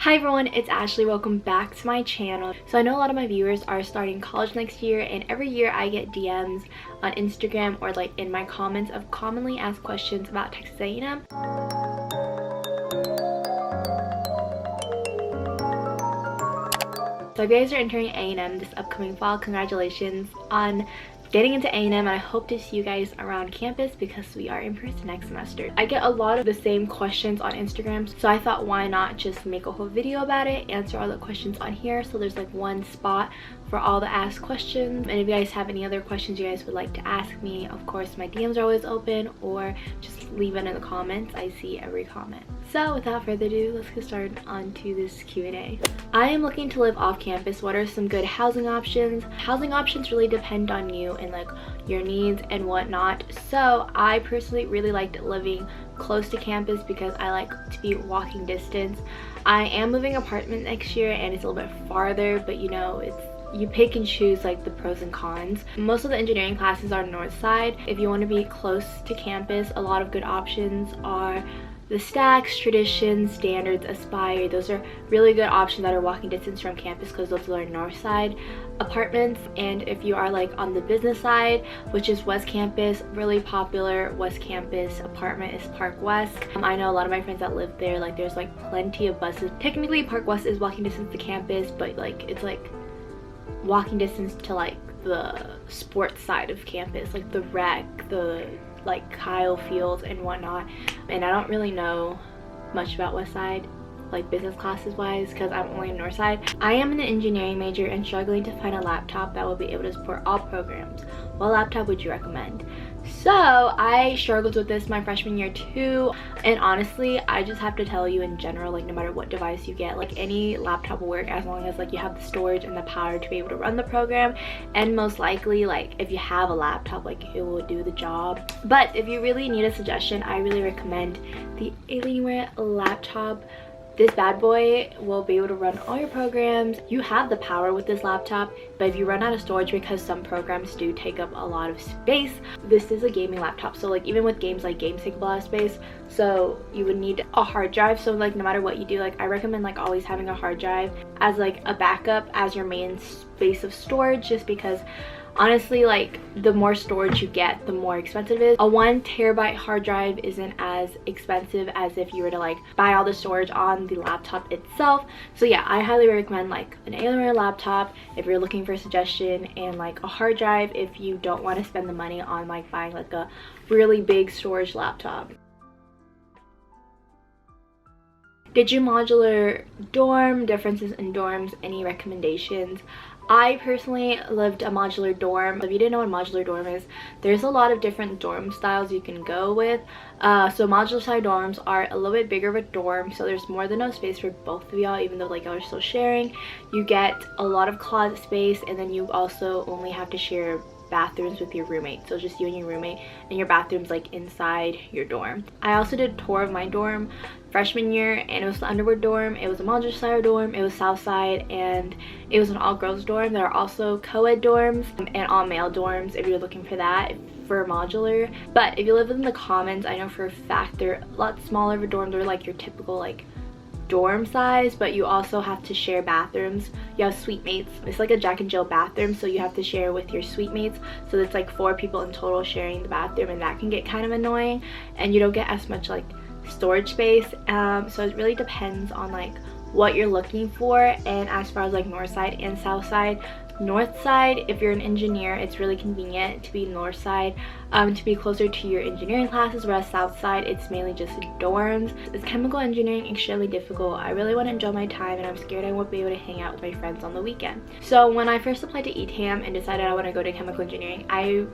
Hi everyone, it's Ashley. Welcome back to my channel. So I know a lot of my viewers are starting college next year, and every year I get DMs on Instagram or like in my comments of commonly asked questions about Texas A&M. So if you guys are entering A&M this upcoming fall, congratulations on getting into A&M, and I hope to see you guys around campus because we are in person next semester. I get a lot of the same questions on Instagram, so I thought why not just make a whole video about it, answer all the questions on here, so there's like one spot for all the asked questions. And if you guys have any other questions you guys would like to ask me, of course my DMs are always open, or just leave it in the comments. I see every comment. So without further ado, let's get started onto this Q&A. I am looking to live off campus. What are some good housing options? Housing options really depend on you and like your needs and whatnot. So I personally really liked living close to campus because I like to be walking distance. I am moving apartment next year and it's a little bit farther, but you know, you pick and choose like the pros and cons. Most of the engineering classes are north side. If you want to be close to campus, a lot of good options are the Stacks, Traditions, Standards, Aspire. Those are really good options that are walking distance from campus because those are north side apartments. And if you are like on the business side, which is West Campus, really popular West Campus apartment is Park West. I know a lot of my friends that live there. Like there's like plenty of buses. Technically Park West is walking distance to campus, but like it's like walking distance to like the sports side of campus, like the rec, the like Kyle Fields and whatnot. And I don't really know much about West Side, like business classes wise, because I'm only in North Side. I am an engineering major and struggling to find a laptop that will be able to support all programs. What laptop would you recommend? So I struggled with this my freshman year too, and honestly I just have to tell you in general, like no matter what device you get, like any laptop will work as long as like you have the storage and the power to be able to run the program. And most likely like if you have a laptop, like it will do the job. But if you really need a suggestion, I really recommend the Alienware laptop. This bad boy will be able to run all your programs. You have the power with this laptop, but if you run out of storage, because some programs do take up a lot of space, this is a gaming laptop. So like even with games, like games take up a lot of space, so you would need a hard drive. So like no matter what you do, like I recommend like always having a hard drive as like a backup as your main space of storage, just because honestly like the more storage you get, the more expensive it is. A 1 terabyte hard drive isn't as expensive as if you were to like buy all the storage on the laptop itself. So yeah, I highly recommend like an Alienware laptop if you're looking for a suggestion, and like a hard drive if you don't want to spend the money on like buying like a really big storage laptop. Did you modular dorm? Differences in dorms? Any recommendations? I personally lived a modular dorm. If you didn't know what a modular dorm is, there's a lot of different dorm styles you can go with. So modular style dorms are a little bit bigger of a dorm, so there's more than enough space for both of y'all, even though like y'all are still sharing. You get a lot of closet space, and then you also only have to share bathrooms with your roommate, so just you and your roommate, and your bathroom's like inside your dorm. I also did a tour of my dorm freshman year, and it was the Underwood dorm. It was a modular style dorm. It was South Side, and it was an all-girls dorm. There are also co-ed dorms and all-male dorms if you're looking for that for modular. But if you live in the Commons, I know for a fact they're a lot smaller of a dorm. They're like your typical like dorm size, but you also have to share bathrooms. You have suite mates. It's like a Jack and Jill bathroom, so you have to share with your suite mates. So it's like 4 people in total sharing the bathroom, and that can get kind of annoying, and you don't get as much like storage space. So it really depends on like what you're looking for. And as far as like north side and south side, north side, if you're an engineer, it's really convenient to be north side, to be closer to your engineering classes, whereas south side it's mainly just dorms. Is chemical engineering extremely difficult? I really want to enjoy my time, and I'm scared I won't be able to hang out with my friends on the weekend. So when I first applied to ETAM and decided I want to go to chemical engineering, I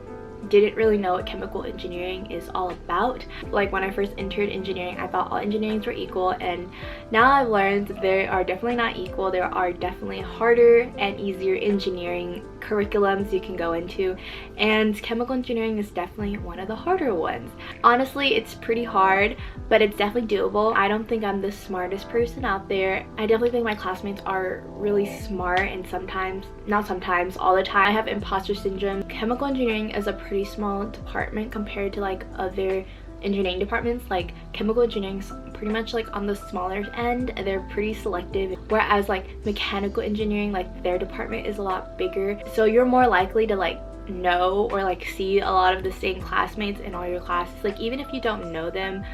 didn't really know what chemical engineering is all about. Like when I first entered engineering, I thought all engineerings were equal, and now I've learned that they are definitely not equal. There are definitely harder and easier engineering curriculums you can go into, and chemical engineering is definitely one of the harder ones. Honestly, it's pretty hard, but it's definitely doable. I don't think I'm the smartest person out there. I definitely think my classmates are really smart, and sometimes, not sometimes, all the time, I have imposter syndrome. Chemical engineering is a pretty small department compared to like other engineering departments, like chemical engineering's pretty much like on the smaller end. They're pretty selective, whereas like mechanical engineering, like their department is a lot bigger, so you're more likely to like know or like see a lot of the same classmates in all your classes. Like even if you don't know them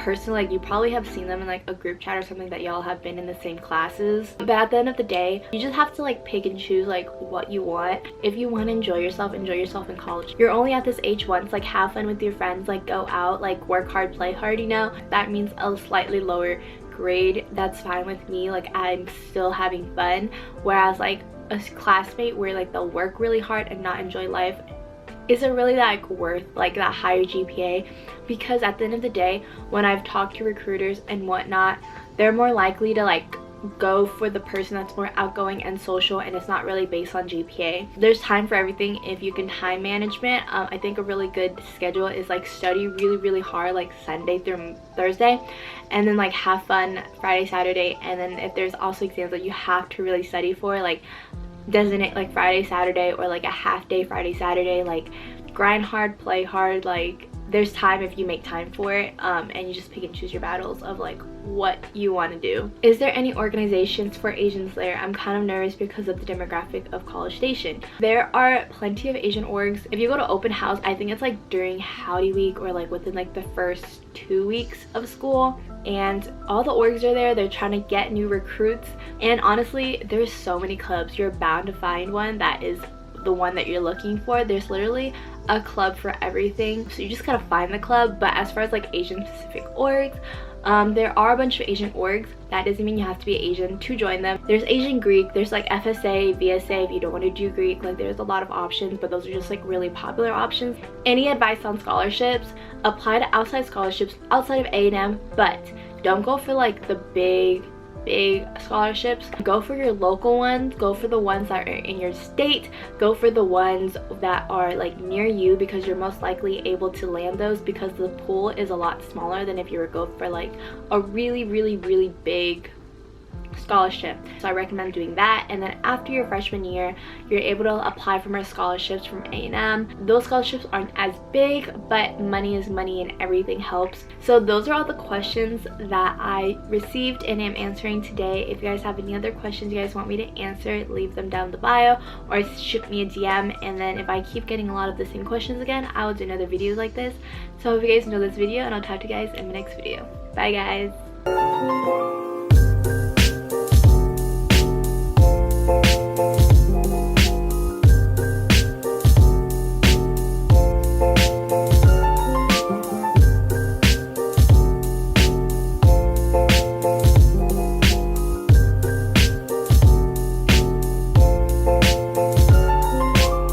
personally, like you probably have seen them in like a group chat or something that y'all have been in the same classes. But at the end of the day, you just have to like pick and choose like what you want. If you want to enjoy yourself in college. You're only at this age once. Like have fun with your friends, like go out, like work hard, play hard, you know. That means a slightly lower grade, that's fine with me. Like I'm still having fun, whereas like a classmate where like they'll work really hard and not enjoy life, is it really like worth like that higher GPA? Because at the end of the day, when I've talked to recruiters and whatnot, they're more likely to like go for the person that's more outgoing and social, and it's not really based on GPA. There's time for everything if you can time management. I think a really good schedule is like study really hard like Sunday through Thursday, and then like have fun Friday, Saturday, and then if there's also exams that you have to really study for, like designate like Friday, Saturday, or like a half day Friday, Saturday. Like grind hard, play hard. Like there's time if you make time for it, and you just pick and choose your battles of like what you want to do. Is there any organizations for Asians there? I'm kind of nervous because of the demographic of College Station. There are plenty of Asian orgs. If you go to open house, I think it's like during Howdy Week or like within like the first 2 weeks of school, and all the orgs are there. They're trying to get new recruits, and honestly there's so many clubs. You're bound to find one that is the one that you're looking for. There's literally a club for everything, so you just gotta find the club. But as far as like Asian specific orgs, there are a bunch of Asian orgs. That doesn't mean you have to be Asian to join them. There's Asian Greek, there's like FSA, VSA if you don't want to do Greek. Like there's a lot of options, but those are just like really popular options. Any advice on scholarships? Apply to outside scholarships outside of A&M, but don't go for like the big scholarships. Go for your local ones. Go for the ones that are in your state. Go for the ones that are like near you, because you're most likely able to land those, because the pool is a lot smaller than if you were to go for like a really big scholarship. So I recommend doing that. And then after your freshman year, you're able to apply for more scholarships from A&M. Those scholarships aren't as big, but money is money and everything helps. So those are all the questions that I received and am answering today. If you guys have any other questions you guys want me to answer, leave them down in the bio or shoot me a DM, and then if I keep getting a lot of the same questions again, I will do another video like this. So I hope you guys enjoyed this video, and I'll talk to you guys in the next video. Bye guys.